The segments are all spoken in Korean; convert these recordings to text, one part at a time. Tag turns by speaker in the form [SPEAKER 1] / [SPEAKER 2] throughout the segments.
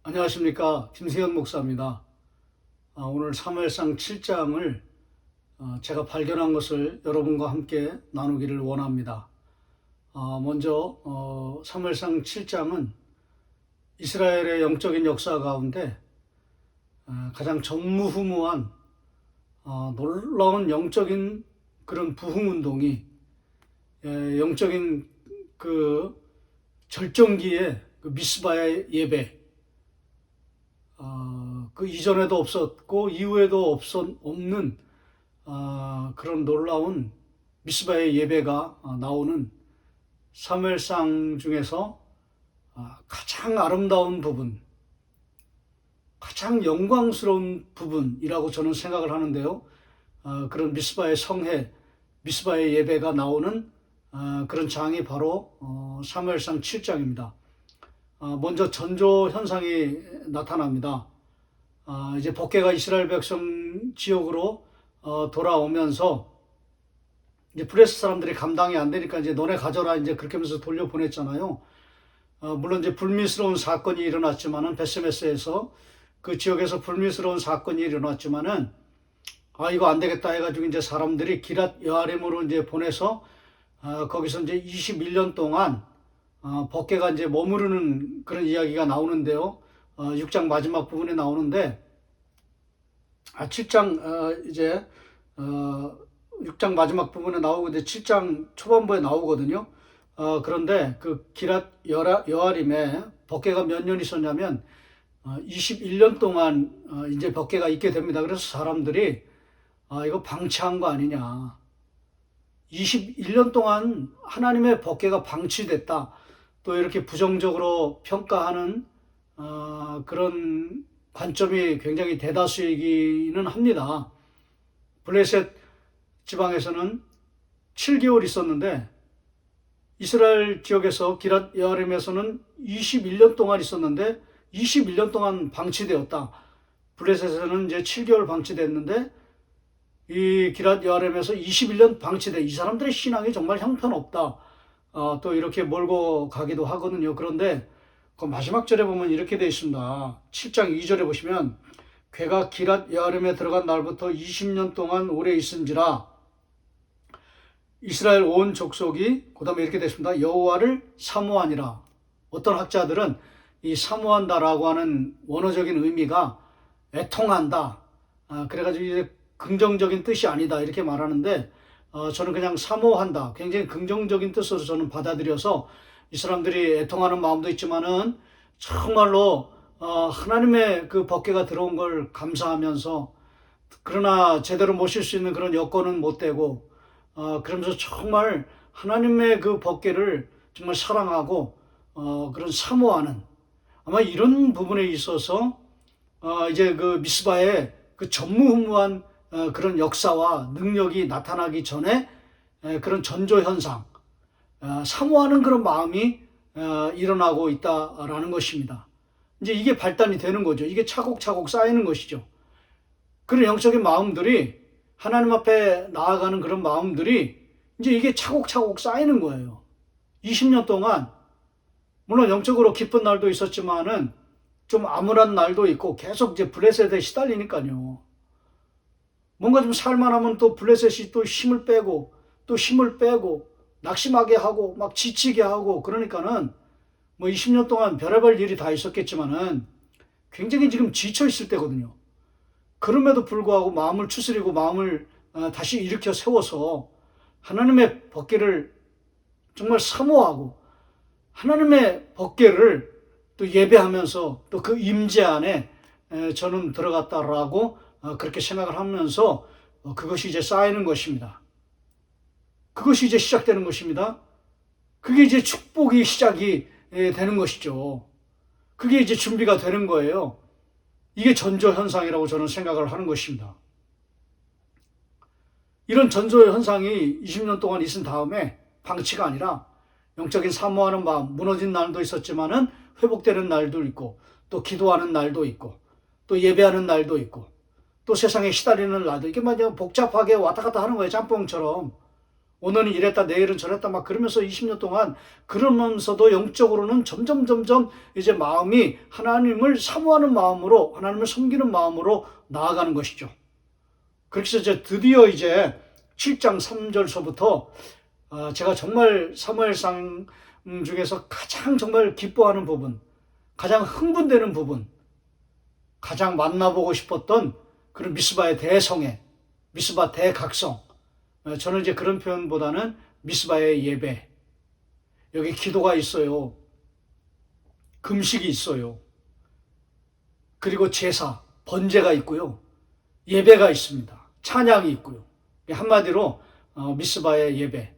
[SPEAKER 1] 안녕하십니까. 김세현 목사입니다. 오늘 사무엘상 7장을 제가 발견한 것을 여러분과 함께 나누기를 원합니다. 먼저 사무엘상 7장은 이스라엘의 영적인 역사 가운데 가장 전무후무한 놀라운 영적인 그런 부흥운동이 영적인 그 절정기의 그 미스바의 예배, 그 이전에도 없었고 이후에도 없는 그런 놀라운 미스바의 예배가 나오는 사무엘상 중에서 가장 아름다운 부분, 가장 영광스러운 부분이라고 저는 생각을 하는데요. 그런 미스바의 성회, 미스바의 예배가 나오는 그런 장이 바로 사무엘상 7장입니다. 먼저 전조 현상이 나타납니다. 이제 법궤가 이스라엘 백성 지역으로 돌아오면서 이제 블레셋 사람들이 감당이 안 되니까 이제 너네 가져라 이제 그렇게 하면서 돌려보냈잖아요. 물론 이제 불미스러운 사건이 일어났지만은 베스메스에서 그 지역에서 불미스러운 사건이 일어났지만은 이거 안 되겠다 해가지고 이제 사람들이 기랏 여아림으로 이제 보내서 거기서 이제 21년 동안 법궤가 이제 머무르는 그런 이야기가 나오는데요. 6장 마지막 부분에 나오는데 7장 이제 6장 마지막 부분에 나오고 이제 7장 초반부에 나오거든요. 그런데 그 기랏 여아림에 법궤가 몇 년 있었냐면 21년 동안 이제 법궤가 있게 됩니다. 그래서 사람들이 이거 방치한 거 아니냐. 21년 동안 하나님의 법궤가 방치됐다. 또 이렇게 부정적으로 평가하는 그런 관점이 굉장히 대다수이기는 합니다. 블레셋 지방에서는 7개월 있었는데 이스라엘 지역에서 기랏 여아림에서는 21년 동안 있었는데 21년 동안 방치되었다. 블레셋에서는 이제 7개월 방치됐는데 이 기랏 여아림에서 21년 방치돼. 이 사람들의 신앙이 정말 형편없다. 또 이렇게 몰고 가기도 하거든요. 그런데 그 마지막 절에 보면 이렇게 되어 있습니다. 7장 2절에 보시면 궤가 기랏 여아림에 들어간 날부터 20년 동안 오래 있은지라 이스라엘 온 족속이 그 다음에 이렇게 되어 있습니다. 여호와를 사모하니라. 어떤 학자들은 이 사모한다라고 하는 원어적인 의미가 애통한다. 그래가지고 이제 긍정적인 뜻이 아니다 이렇게 말하는데 저는 그냥 사모한다. 굉장히 긍정적인 뜻으로 저는 받아들여서 이 사람들이 애통하는 마음도 있지만은 정말로 하나님의 그 법궤가 들어온 걸 감사하면서 그러나 제대로 모실 수 있는 그런 여건은 못 되고 그러면서 정말 하나님의 그 법궤를 정말 사랑하고 그런 사모하는 아마 이런 부분에 있어서 이제 그 미스바의 그 전무후무한 그런 역사와 능력이 나타나기 전에 그런 전조현상, 사모하는 그런 마음이 일어나고 있다라는 것입니다. 이제 이게 발단이 되는 거죠. 이게 차곡차곡 쌓이는 것이죠. 그런 영적인 마음들이 하나님 앞에 나아가는 그런 마음들이 이제 이게 차곡차곡 쌓이는 거예요. 20년 동안 물론 영적으로 기쁜 날도 있었지만은 좀 암울한 날도 있고 계속 이제 블레셋에 시달리니까요. 뭔가 좀 살만하면 또 블레셋이 또 힘을 빼고 낙심하게 하고 막 지치게 하고 그러니까는 뭐 20년 동안 별의별 일이 다 있었겠지만은 굉장히 지금 지쳐 있을 때거든요. 그럼에도 불구하고 마음을 추스리고 마음을 다시 일으켜 세워서 하나님의 법궤를 정말 사모하고 하나님의 법궤를 또 예배하면서 또 그 임재 안에 저는 들어갔다라고 그렇게 생각을 하면서 그것이 이제 쌓이는 것입니다. 그것이 이제 시작되는 것입니다. 그게 이제 축복이 시작이 되는 것이죠. 그게 이제 준비가 되는 거예요. 이게 전조 현상이라고 저는 생각을 하는 것입니다. 이런 전조 현상이 20년 동안 있은 다음에 방치가 아니라 영적인 사모하는 마음, 무너진 날도 있었지만은 회복되는 날도 있고 또 기도하는 날도 있고 또 예배하는 날도 있고 또 세상에 시달리는 날도 이게 마냥 복잡하게 왔다 갔다 하는 거예요. 짬뽕처럼. 오늘은 이랬다 내일은 저랬다 막 그러면서 20년 동안 그러면서도 영적으로는 점점 이제 마음이 하나님을 사모하는 마음으로, 하나님을 섬기는 마음으로 나아가는 것이죠. 그래서 이제 드디어 이제 7장 3절서부터 제가 정말 사무엘상 중에서 가장 정말 기뻐하는 부분, 가장 흥분되는 부분, 가장 만나보고 싶었던 그런 미스바의 대성회, 미스바 대각성. 저는 이제 그런 표현보다는 미스바의 예배. 여기 기도가 있어요. 금식이 있어요. 그리고 제사, 번제가 있고요. 예배가 있습니다. 찬양이 있고요. 한마디로 미스바의 예배,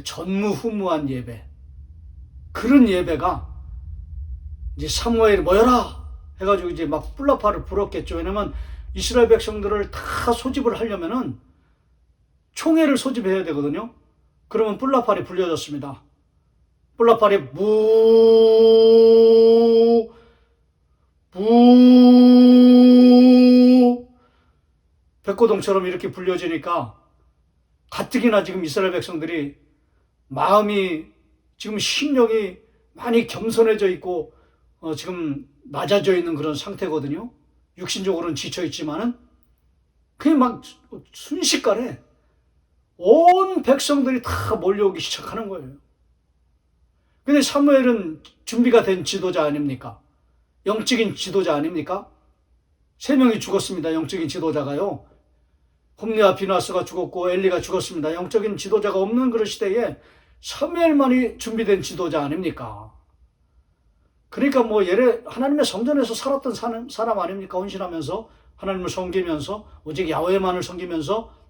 [SPEAKER 1] 전무후무한 예배. 그런 예배가 이제 사무엘이 모여라 해가지고 이제 막 뿔라파를 불었겠죠. 왜냐면 이스라엘 백성들을 다 소집을 하려면은 총회를 소집해야 되거든요. 그러면 뿔라팔이 불려졌습니다. 뿔라팔이 무 백고동처럼 이렇게 불려지니까 가뜩이나 지금 이스라엘 백성들이 마음이 지금 심령이 많이 겸손해져 있고 지금 낮아져 있는 그런 상태거든요. 육신적으로는 지쳐 있지만은 그게 막 순식간에 온 백성들이 다 몰려오기 시작하는 거예요. 근데 사무엘은 준비가 된 지도자 아닙니까? 영적인 지도자 아닙니까? 3명이 죽었습니다. 영적인 지도자가요. 홈리와 비나스가 죽었고 엘리가 죽었습니다. 영적인 지도자가 없는 그런 시대에 사무엘만이 준비된 지도자 아닙니까? 그러니까 뭐 하나님의 성전에서 살았던 사람 아닙니까? 헌신하면서 하나님을 섬기면서 오직 야훼만을 섬기면서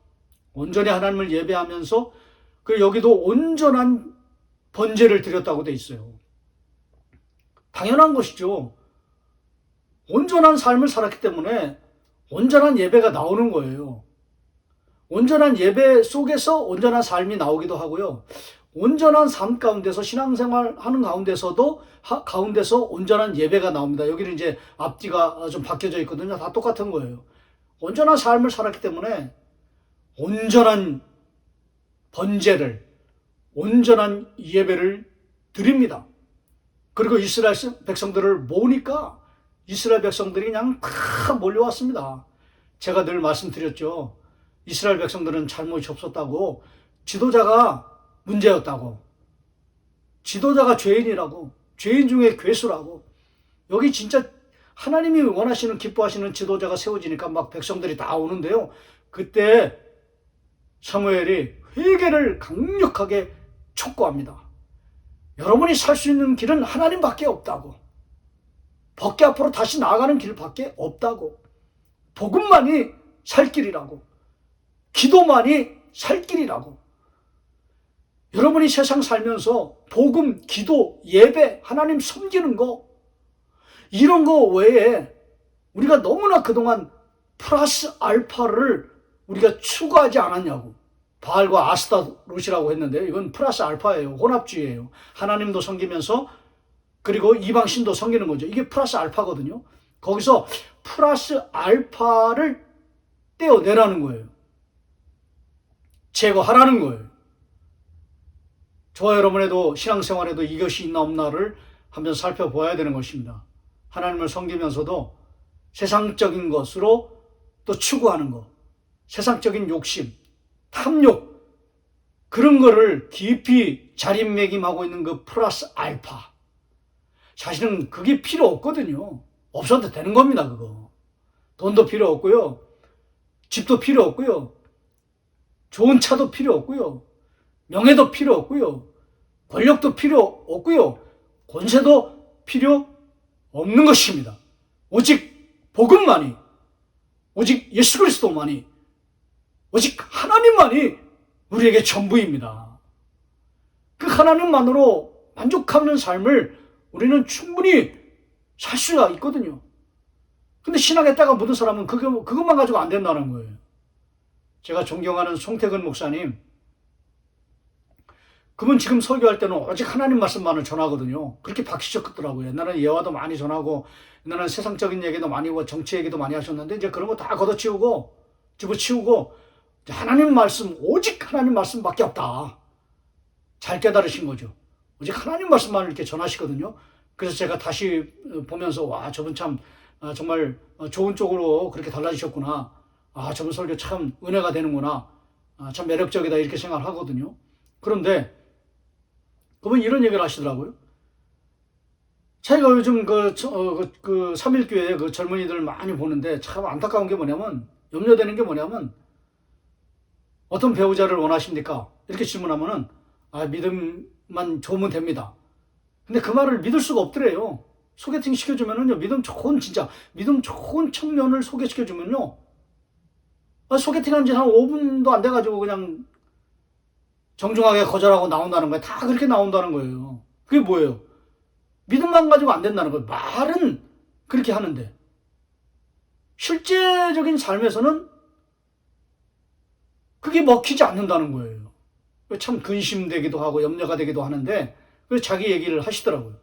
[SPEAKER 1] 온전히 하나님을 예배하면서 여기도 온전한 번제를 드렸다고 돼 있어요. 당연한 것이죠. 온전한 삶을 살았기 때문에 온전한 예배가 나오는 거예요. 온전한 예배 속에서 온전한 삶이 나오기도 하고요. 온전한 삶 가운데서 신앙생활 하는 가운데서 온전한 예배가 나옵니다. 여기는 이제 앞뒤가 좀 바뀌어져 있거든요. 다 똑같은 거예요. 온전한 삶을 살았기 때문에 온전한 번제를, 온전한 예배를 드립니다. 그리고 이스라엘 백성들을 모으니까 이스라엘 백성들이 그냥 다 몰려왔습니다. 제가 늘 말씀드렸죠. 이스라엘 백성들은 잘못이 없었다고, 지도자가 문제였다고, 지도자가 죄인이라고, 죄인 중에 괴수라고. 여기 진짜 하나님이 원하시는, 기뻐하시는 지도자가 세워지니까 막 백성들이 다 오는데요. 그때 사무엘이 회개를 강력하게 촉구합니다. 여러분이 살 수 있는 길은 하나님밖에 없다고. 벗개 앞으로 다시 나아가는 길밖에 없다고. 복음만이 살 길이라고. 기도만이 살 길이라고. 여러분이 세상 살면서 복음, 기도, 예배, 하나님 섬기는 거, 이런 거 외에 우리가 너무나 그동안 플러스 알파를 우리가 추구하지 않았냐고. 바알과 아스타롯이라고 했는데 이건 플러스 알파예요. 혼합주의예요. 하나님도 섬기면서 그리고 이방신도 섬기는 거죠. 이게 플러스 알파거든요. 거기서 플러스 알파를 떼어내라는 거예요. 제거하라는 거예요. 저와 여러분에도 신앙생활에도 이것이 있나 없나를 한번 살펴보아야 되는 것입니다. 하나님을 섬기면서도 세상적인 것으로 또 추구하는 것, 세상적인 욕심, 탐욕, 그런 거를 깊이 자린매김하고 있는 그 플러스 알파. 사실은 그게 필요 없거든요. 없어도 되는 겁니다, 그거. 돈도 필요 없고요. 집도 필요 없고요. 좋은 차도 필요 없고요. 명예도 필요 없고요. 권력도 필요 없고요. 권세도 필요 없는 것입니다. 오직 복음만이, 오직 예수 그리스도만이, 오직 하나님만이 우리에게 전부입니다. 그 하나님만으로 만족하는 삶을 우리는 충분히 살 수가 있거든요. 근데 신앙에 때가 묻은 사람은 그것만 가지고 안 된다는 거예요. 제가 존경하는 송태근 목사님, 그분 지금 설교할 때는 오직 하나님 말씀만을 전하거든요. 그렇게 바뀌셨더라고요. 옛날에는 예화도 많이 전하고, 옛날에는 세상적인 얘기도 많이 하고, 정치 얘기도 많이 하셨는데, 이제 그런 거 다 걷어치우고, 집어치우고, 하나님 말씀, 오직 하나님 말씀밖에 없다. 잘 깨달으신 거죠. 오직 하나님 말씀만 이렇게 전하시거든요. 그래서 제가 다시 보면서 와, 저분 참 정말 좋은 쪽으로 그렇게 달라지셨구나. 아, 저분 설교 참 은혜가 되는구나. 아, 참 매력적이다 이렇게 생각을 하거든요. 그런데 그분 이런 얘기를 하시더라고요. 자기가 요즘 그 삼일교회 그 젊은이들 많이 보는데 참 안타까운 게 뭐냐면, 염려되는 게 뭐냐면, 어떤 배우자를 원하십니까? 이렇게 질문하면은, 아, 믿음만 좋으면 됩니다. 근데 그 말을 믿을 수가 없더래요. 소개팅 시켜주면은요, 진짜, 믿음 좋은 청년을 소개시켜주면요, 소개팅 한 지 한 5분도 안 돼가지고 그냥 정중하게 거절하고 나온다는 거예요. 다 그렇게 나온다는 거예요. 그게 뭐예요? 믿음만 가지고 안 된다는 거예요. 말은 그렇게 하는데 실제적인 삶에서는 그게 먹히지 않는다는 거예요. 참 근심되기도 하고 염려가 되기도 하는데, 그래서 자기 얘기를 하시더라고요.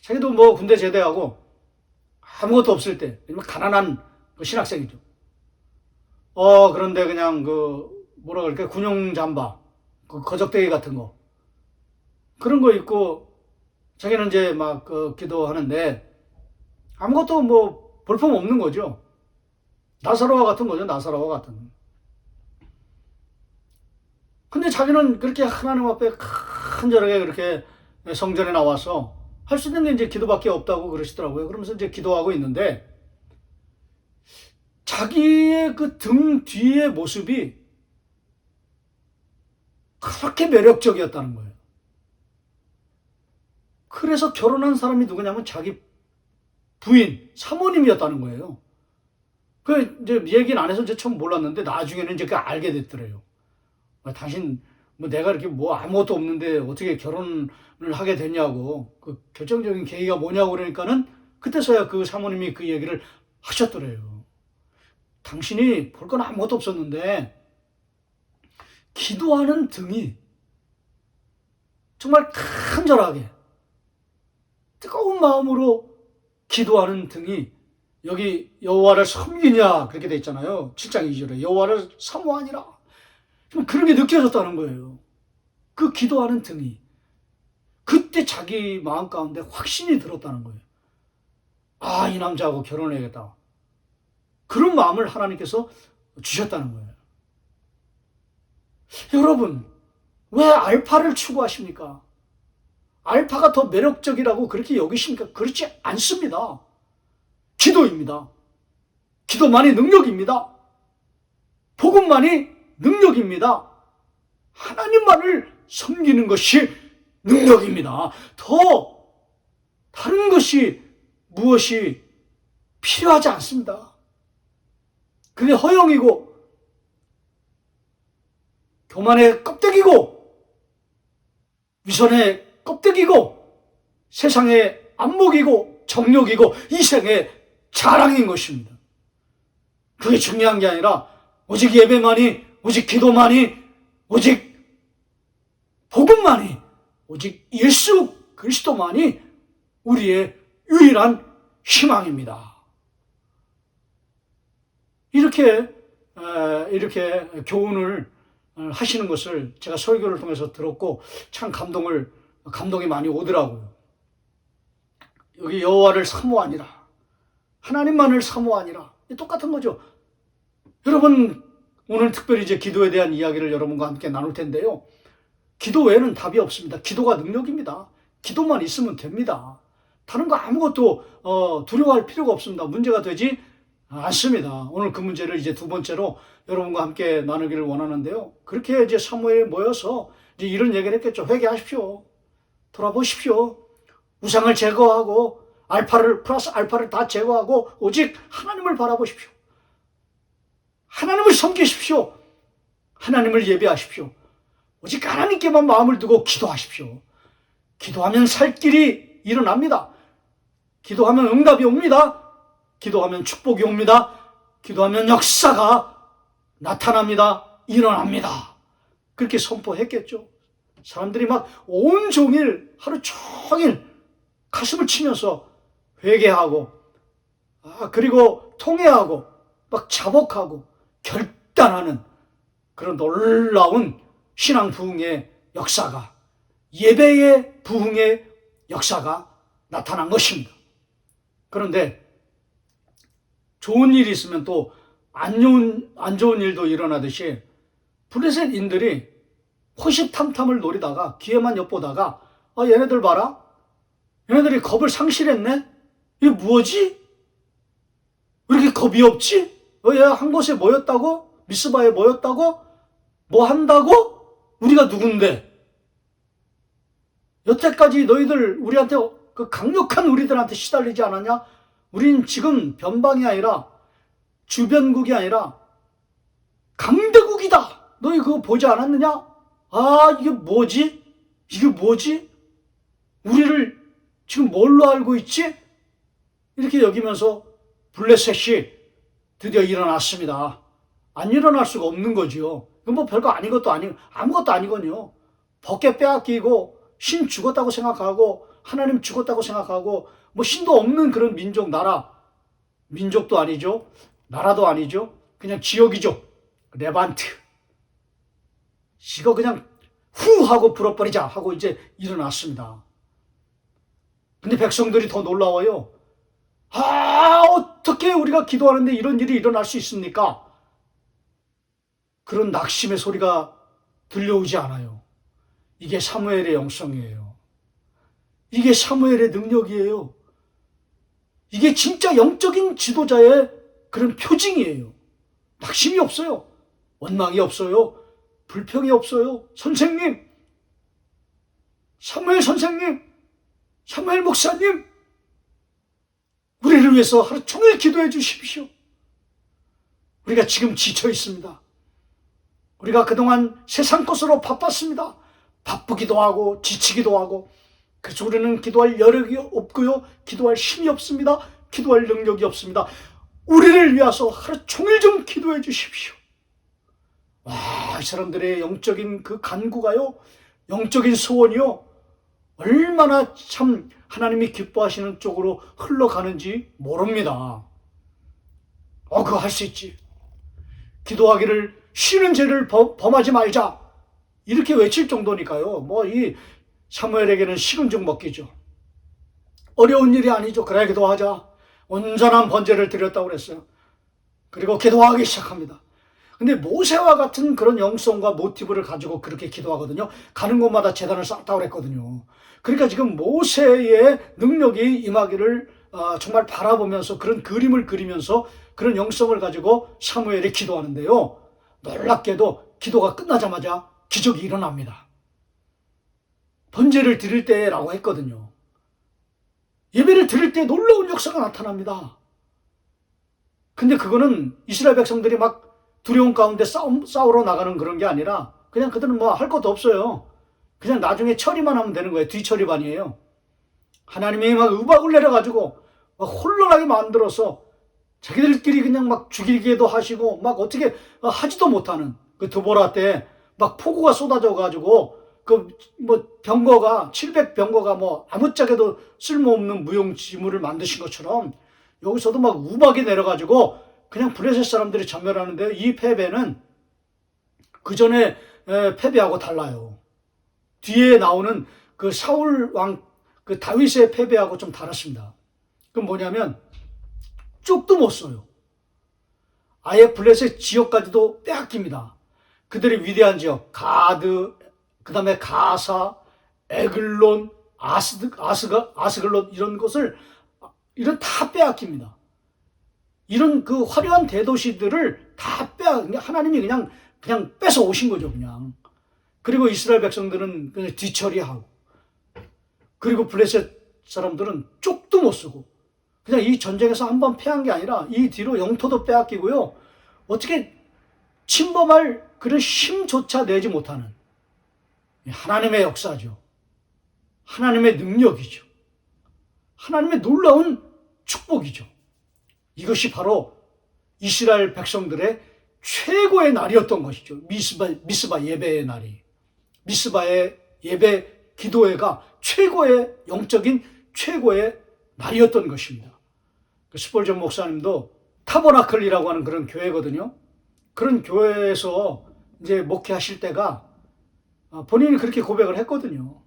[SPEAKER 1] 자기도 뭐 군대 제대하고 아무것도 없을 때, 가난한 신학생이죠. 그런데 그냥 뭐라 그럴까, 군용 잠바, 거적대기 같은 거, 그런 거 입고 자기는 이제 막 기도하는데 아무것도 뭐 볼품 없는 거죠. 나사로와 같은 거죠. 나사로와 같은. 근데 자기는 그렇게 하나님 앞에 간절하게 그렇게 성전에 나와서 할 수 있는 게 이제 기도밖에 없다고 그러시더라고요. 그러면서 이제 기도하고 있는데 자기의 그 등 뒤의 모습이 그렇게 매력적이었다는 거예요. 그래서 결혼한 사람이 누구냐면 자기 부인, 사모님이었다는 거예요. 그 이제 얘기는 안 해서 이제 처음 몰랐는데 나중에는 이제 알게 됐더래요. 당신 뭐 내가 이렇게 뭐 아무것도 없는데 어떻게 결혼을 하게 됐냐고, 그 결정적인 계기가 뭐냐고 그러니까는 그때서야 그 사모님이 그 얘기를 하셨더래요. 당신이 볼 건 아무것도 없었는데 기도하는 등이 정말 간절하게 뜨거운 마음으로 기도하는 등이, 여기 여호와를 섬기냐 그렇게 돼 있잖아요. 7장 2절에 여호와를 사모하니라. 좀 그런 게 느껴졌다는 거예요. 그 기도하는 등이. 그때 자기 마음 가운데 확신이 들었다는 거예요. 아, 이 남자하고 결혼해야겠다. 그런 마음을 하나님께서 주셨다는 거예요. 여러분, 왜 알파를 추구하십니까? 알파가 더 매력적이라고 그렇게 여기십니까? 그렇지 않습니다. 기도입니다. 기도만이 능력입니다. 복음만이 능력입니다. 하나님만을 섬기는 것이 능력입니다. 더 다른 것이 무엇이 필요하지 않습니다. 그게 허영이고 교만의 껍데기고 위선의 껍데기고 세상의 안목이고 정욕이고 이생의 자랑인 것입니다. 그게 중요한 게 아니라 오직 예배만이, 오직 기도만이, 오직 복음만이, 오직 예수 그리스도만이 우리의 유일한 희망입니다. 이렇게 교훈을 하시는 것을 제가 설교를 통해서 들었고 참 감동이 많이 오더라고요. 여기 여호와를 사모하니라, 하나님만을 사모하니라, 똑같은 거죠. 여러분, 오늘 특별히 이제 기도에 대한 이야기를 여러분과 함께 나눌 텐데요. 기도 외에는 답이 없습니다. 기도가 능력입니다. 기도만 있으면 됩니다. 다른 거 아무것도 두려워할 필요가 없습니다. 문제가 되지 않습니다. 오늘 그 문제를 이제 두 번째로 여러분과 함께 나누기를 원하는데요. 그렇게 이제 사무엘에 모여서 이제 이런 얘기를 했겠죠. 회개하십시오. 돌아보십시오. 우상을 제거하고 플러스 알파를 다 제거하고 오직 하나님을 바라보십시오. 하나님을 섬기십시오. 하나님을 예배하십시오. 오직 하나님께만 마음을 두고 기도하십시오. 기도하면 살 길이 일어납니다. 기도하면 응답이 옵니다. 기도하면 축복이 옵니다. 기도하면 역사가 나타납니다. 일어납니다. 그렇게 선포했겠죠. 사람들이 막 온종일 하루 종일 가슴을 치면서 회개하고 그리고 통회하고 막 자복하고 극단하는 그런 놀라운 신앙 부흥의 역사가, 예배의 부흥의 역사가 나타난 것입니다. 그런데 좋은 일이 있으면 또 안 좋은 일도 일어나듯이 블레셋인들이 호시탐탐을 노리다가 기회만 엿보다가 얘네들 봐라, 얘네들이 겁을 상실했네. 이게 뭐지? 왜 이렇게 겁이 없지? 얘 한 곳에 모였다고? 미스바에 모였다고? 뭐 한다고? 우리가 누군데? 여태까지 너희들 우리한테 그 강력한 우리들한테 시달리지 않았냐? 우린 지금 변방이 아니라 주변국이 아니라 강대국이다. 너희 그거 보지 않았느냐? 이게 뭐지? 이게 뭐지? 우리를 지금 뭘로 알고 있지? 이렇게 여기면서 블레셋이 드디어 일어났습니다. 안 일어날 수가 없는 거지요. 이건 뭐 별거 아닌 것도 아니고 아무것도 아니거든요. 벗게 빼앗기고 신 죽었다고 생각하고 하나님 죽었다고 생각하고 뭐 신도 없는 그런 민족, 나라, 민족도 아니죠. 나라도 아니죠. 그냥 지역이죠. 레반트. 이거 그냥 후 하고 불어버리자 하고 이제 일어났습니다. 근데 백성들이 더 놀라워요. 어떻게 우리가 기도하는데 이런 일이 일어날 수 있습니까? 그런 낙심의 소리가 들려오지 않아요. 이게 사무엘의 영성이에요. 이게 사무엘의 능력이에요. 이게 진짜 영적인 지도자의 그런 표징이에요. 낙심이 없어요. 원망이 없어요. 불평이 없어요. 선생님, 사무엘 선생님, 사무엘 목사님, 우리를 위해서 하루 종일 기도해 주십시오. 우리가 지금 지쳐 있습니다. 우리가 그동안 세상 것으로 바빴습니다. 바쁘기도 하고 지치기도 하고, 그래서 우리는 기도할 여력이 없고요, 기도할 힘이 없습니다. 기도할 능력이 없습니다. 우리를 위해서 하루 종일 좀 기도해 주십시오. 이 사람들의 영적인 그 간구가요, 영적인 소원이요, 얼마나 참 하나님이 기뻐하시는 쪽으로 흘러가는지 모릅니다. 그거 할 수 있지. 기도하기를 쉬는 죄를 범하지 말자. 이렇게 외칠 정도니까요. 뭐 이 사무엘에게는 식은 죽 먹기죠. 어려운 일이 아니죠. 그래, 기도하자. 온전한 번제를 드렸다고 그랬어요. 그리고 기도하기 시작합니다. 근데 모세와 같은 그런 영성과 모티브를 가지고 그렇게 기도하거든요. 가는 곳마다 제단을 쌓았다고 그랬거든요. 그러니까 지금 모세의 능력이 임하기를 정말 바라보면서 그런 그림을 그리면서 그런 영성을 가지고 사무엘이 기도하는데요. 놀랍게도 기도가 끝나자마자 기적이 일어납니다. 번제를 드릴 때라고 했거든요. 예배를 드릴 때 놀라운 역사가 나타납니다. 근데 그거는 이스라엘 백성들이 막 두려움 가운데 싸우러 나가는 그런 게 아니라 그냥 그들은 뭐 할 것도 없어요. 그냥 나중에 처리만 하면 되는 거예요. 뒤처리반이에요. 하나님이 막 음악을 내려가지고 막 혼란하게 만들어서 자기들끼리 그냥 막 죽이기도 하시고 막 어떻게 하지도 못하는 그 드보라 때 막 폭우가 쏟아져 가지고 그 뭐 병거가 700병거가 뭐 아무짝에도 쓸모없는 무용지물을 만드신 것처럼 여기서도 막 우박이 내려가지고 그냥 블레셋 사람들이 전멸하는데 이 패배는 그 전에 패배하고 달라요. 뒤에 나오는 그 사울 왕, 그 다윗의 패배하고 좀 다릅니다. 그건 뭐냐면 쪽도 못 써요. 아예 블레셋 지역까지도 빼앗깁니다. 그들의 위대한 지역, 가드, 그 다음에 가사, 에글론, 아스글론 이런 것을 이런 다 빼앗깁니다. 이런 그 화려한 대도시들을 다 하나님이 그냥 뺏어 오신 거죠, 그냥. 그리고 이스라엘 백성들은 그냥 뒤처리하고, 그리고 블레셋 사람들은 쪽도 못 쓰고, 그냥 이 전쟁에서 한번 패한 게 아니라 이 뒤로 영토도 빼앗기고요. 어떻게 침범할 그런 힘조차 내지 못하는 하나님의 역사죠. 하나님의 능력이죠. 하나님의 놀라운 축복이죠. 이것이 바로 이스라엘 백성들의 최고의 날이었던 것이죠. 미스바 예배의 날이. 미스바의 예배 기도회가 최고의 영적인 최고의 날이었던 것입니다. 스폴전 목사님도 타버나클이라고 하는 그런 교회거든요. 그런 교회에서 이제 목회하실 때가 본인이 그렇게 고백을 했거든요.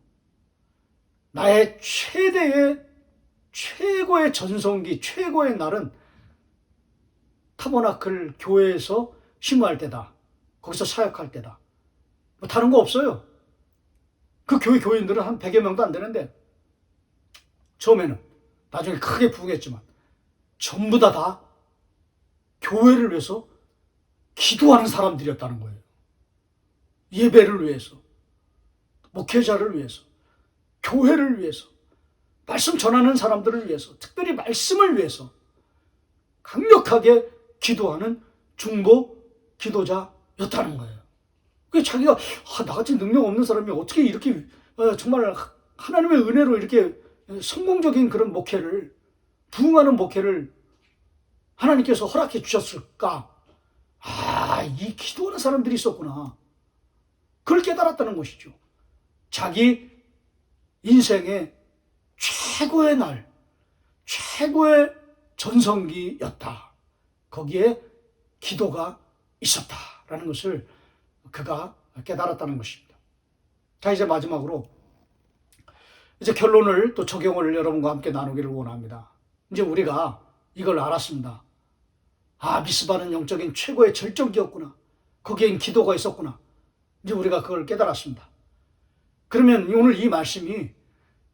[SPEAKER 1] 나의 최고의 전성기, 최고의 날은 타버나클 교회에서 심무할 때다. 거기서 사역할 때다. 뭐 다른 거 없어요. 그 교인들은 한 100여 명도 안 되는데, 처음에는, 나중에 크게 부흥했지만 전부 다 교회를 위해서 기도하는 사람들이었다는 거예요. 예배를 위해서, 목회자를 위해서, 교회를 위해서, 말씀 전하는 사람들을 위해서, 특별히 말씀을 위해서 강력하게 기도하는 중보 기도자였다는 거예요. 그 자기가 나같이 능력 없는 사람이 어떻게 이렇게 정말 하나님의 은혜로 이렇게 성공적인 그런 목회를, 부흥하는 목회를 하나님께서 허락해 주셨을까? 이 기도하는 사람들이 있었구나. 그걸 깨달았다는 것이죠. 자기 인생의 최고의 날, 최고의 전성기였다. 거기에 기도가 있었다라는 것을 그가 깨달았다는 것입니다. 자, 이제 마지막으로 이제 결론을 또 적용을 여러분과 함께 나누기를 원합니다. 이제 우리가 이걸 알았습니다. 미스바는 영적인 최고의 절정기였구나. 거기엔 기도가 있었구나. 이제 우리가 그걸 깨달았습니다. 그러면 오늘 이 말씀이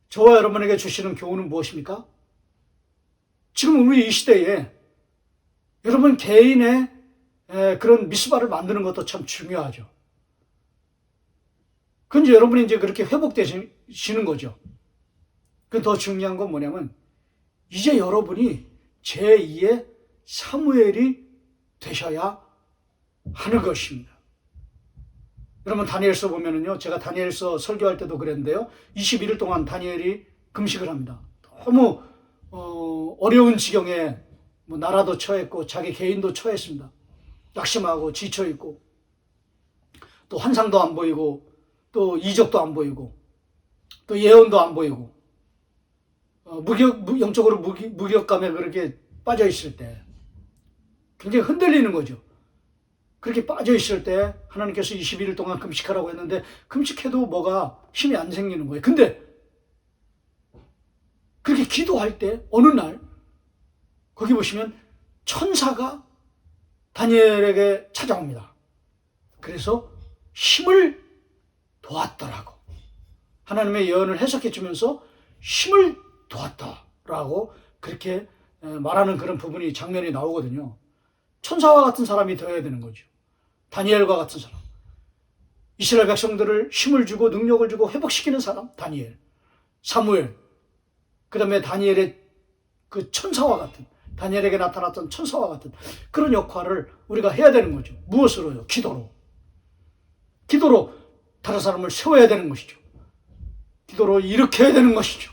[SPEAKER 1] 저와 여러분에게 주시는 교훈은 무엇입니까? 지금 우리 이 시대에 여러분 개인의 그런 미스바를 만드는 것도 참 중요하죠. 그런데 여러분이 이제 그렇게 회복되시는 거죠. 그 더 중요한 건 뭐냐면 이제 여러분이 제2의 사무엘이 되셔야 하는 것입니다. 여러분 다니엘서 보면은요, 제가 다니엘서 설교할 때도 그랬는데요, 21일 동안 다니엘이 금식을 합니다. 너무 어려운 지경에 나라도 처했고 자기 개인도 처했습니다. 낙심하고 지쳐있고 또 환상도 안 보이고 또 이적도 안 보이고 또 예언도 안 보이고 영적으로 무력감에 그렇게 빠져있을 때 굉장히 흔들리는 거죠. 그렇게 빠져있을 때 하나님께서 21일 동안 금식하라고 했는데 금식해도 뭐가 힘이 안 생기는 거예요. 근데 그렇게 기도할 때 어느 날 거기 보시면 천사가 다니엘에게 찾아옵니다. 그래서 힘을 도왔더라고. 하나님의 예언을 해석해 주면서 힘을 도왔다라고 그렇게 말하는 그런 부분이 장면이 나오거든요. 천사와 같은 사람이 되어야 되는 거죠. 다니엘과 같은 사람. 이스라엘 백성들을 힘을 주고 능력을 주고 회복시키는 사람, 다니엘. 사무엘. 그 다음에 다니엘의 그 천사와 같은, 다니엘에게 나타났던 천사와 같은 그런 역할을 우리가 해야 되는 거죠. 무엇으로요? 기도로. 기도로 다른 사람을 세워야 되는 것이죠. 기도로 일으켜야 되는 것이죠.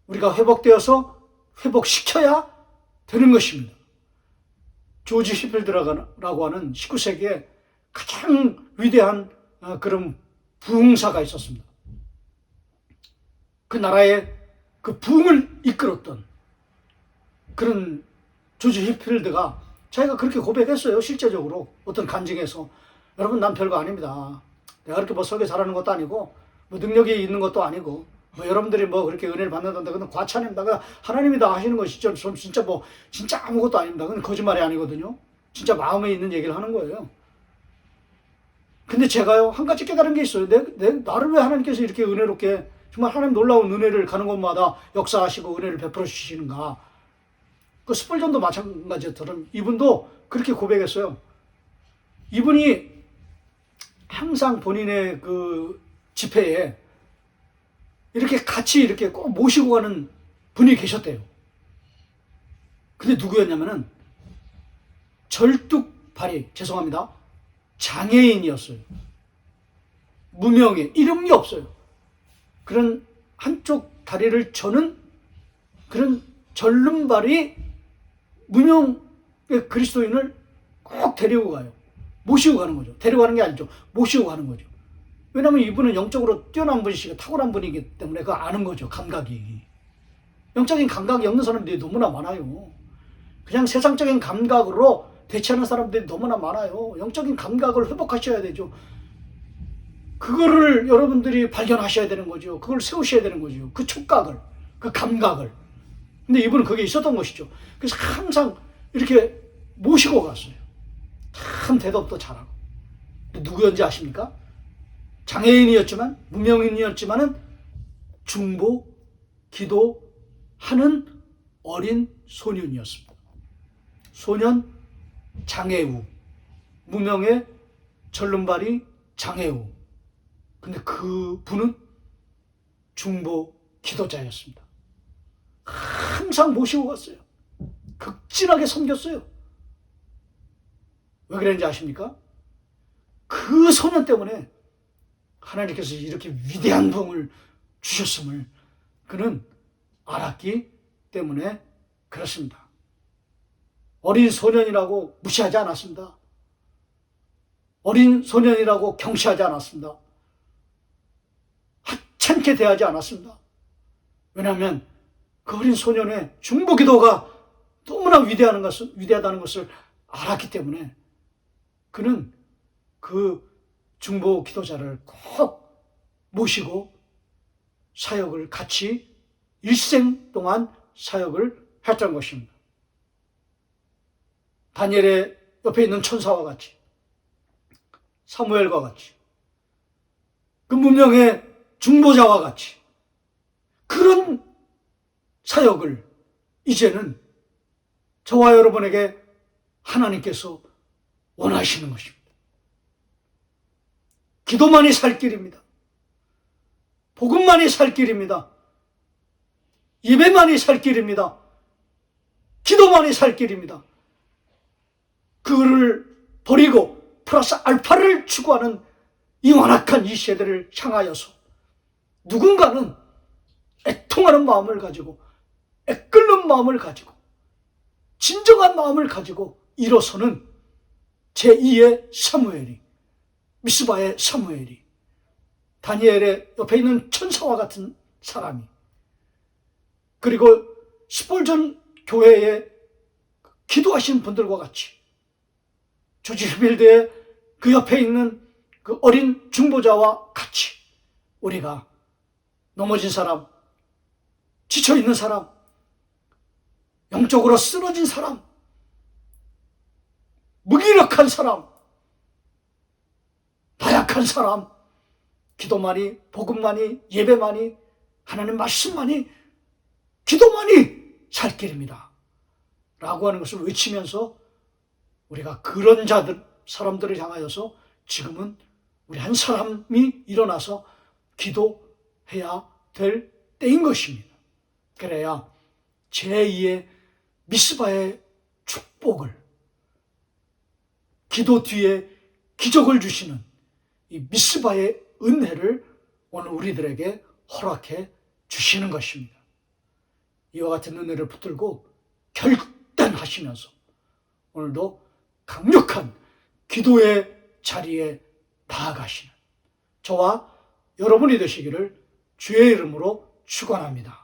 [SPEAKER 1] 우리가 회복되어서 회복시켜야 되는 것입니다. 조지 히필드라고 하는 19세기에 가장 위대한 그런 부흥사가 있었습니다. 그 나라의 그 부흥을 이끌었던 그런 조지 히필드가 자기가 그렇게 고백했어요. 실제적으로 어떤 간증에서, 여러분 난 별거 아닙니다. 내가 그렇게 뭐 설교 잘하는 것도 아니고 뭐 능력이 있는 것도 아니고 뭐 여러분들이 뭐 그렇게 은혜를 받는다는데 그건 과찬입니다. 그냥 하나님이 다 하시는 것이죠. 진짜 뭐 진짜 아무것도 아닙니다. 그건 거짓말이 아니거든요. 진짜 마음에 있는 얘기를 하는 거예요. 근데 제가요 한 가지 깨달은 게 있어요. 나를 왜 하나님께서 이렇게 은혜롭게 정말 하나님 놀라운 은혜를 가는 곳마다 역사하시고 은혜를 베풀어 주시는가. 그 스펄전도 마찬가지처럼 이분도 그렇게 고백했어요. 이분이 항상 본인의 그 집회에 이렇게 같이 이렇게 꼭 모시고 가는 분이 계셨대요. 근데 누구였냐면은 죄송합니다. 장애인이었어요. 무명의 이름이 없어요. 그런 한쪽 다리를 저는 그런 절름발이 무명의 그리스도인을 꼭 데리고 가요. 모시고 가는 거죠. 데려가는 게 아니죠. 모시고 가는 거죠. 왜냐하면 이분은 영적으로 뛰어난 분이시고 탁월한 분이기 때문에 그거 아는 거죠. 감각이. 영적인 감각이 없는 사람들이 너무나 많아요. 그냥 세상적인 감각으로 대체하는 사람들이 너무나 많아요. 영적인 감각을 회복하셔야 되죠. 그거를 여러분들이 발견하셔야 되는 거죠. 그걸 세우셔야 되는 거죠. 그 촉각을, 그 감각을. 근데 이분은 그게 있었던 것이죠. 그래서 항상 이렇게 모시고 갔어요. 참 대답도 잘하고. 누구였는지 아십니까? 장애인이었지만, 무명인이었지만은 중보, 기도하는 어린 소년이었습니다. 소년 장애우, 무명의 절름발이 장애우. 근데 그 분은 중보 기도자였습니다. 항상 모시고 갔어요. 극진하게 섬겼어요. 왜 그랬는지 아십니까? 그 소년 때문에 하나님께서 이렇게 위대한 복을 주셨음을 그는 알았기 때문에 그렇습니다. 어린 소년이라고 무시하지 않았습니다. 어린 소년이라고 경시하지 않았습니다. 하찮게 대하지 않았습니다. 왜냐하면 그 어린 소년의 중보 기도가 너무나 위대하다는 것을 알았기 때문에 그는 그 중보 기도자를 꼭 모시고 사역을 같이 일생 동안 사역을 했던 것입니다. 다니엘의 옆에 있는 천사와 같이, 사무엘과 같이, 그 무명의 중보자와 같이 그런 사역을 이제는 저와 여러분에게 하나님께서 원하시는 것입니다. 기도만이 살 길입니다. 복음만이 살 길입니다. 예배만이 살 길입니다. 기도만이 살 길입니다. 그거를 버리고 플러스 알파를 추구하는 이 완악한 이 세대를 향하여서 누군가는 애통하는 마음을 가지고, 애끓는 마음을 가지고, 진정한 마음을 가지고 일어서는 제2의 사무엘이, 미스바의 사무엘이, 다니엘의 옆에 있는 천사와 같은 사람이, 그리고 스폴전 교회에 기도하신 분들과 같이 조지 휘필드의 그 옆에 있는 그 어린 중보자와 같이 우리가 넘어진 사람, 지쳐있는 사람, 영적으로 쓰러진 사람, 무기력한 사람, 나약한 사람, 기도만이, 복음만이, 예배만이, 하나님 말씀만이, 기도만이 살 길입니다 라고 하는 것을 외치면서 우리가 그런 사람들을 향하여서 지금은 우리 한 사람이 일어나서 기도해야 될 때인 것입니다. 그래야 제2의 미스바의 축복을, 기도 뒤에 기적을 주시는 이 미스바의 은혜를 오늘 우리들에게 허락해 주시는 것입니다. 이와 같은 은혜를 붙들고 결단하시면서 오늘도 강력한 기도의 자리에 나아가시는 저와 여러분이 되시기를 주의 이름으로 축원합니다.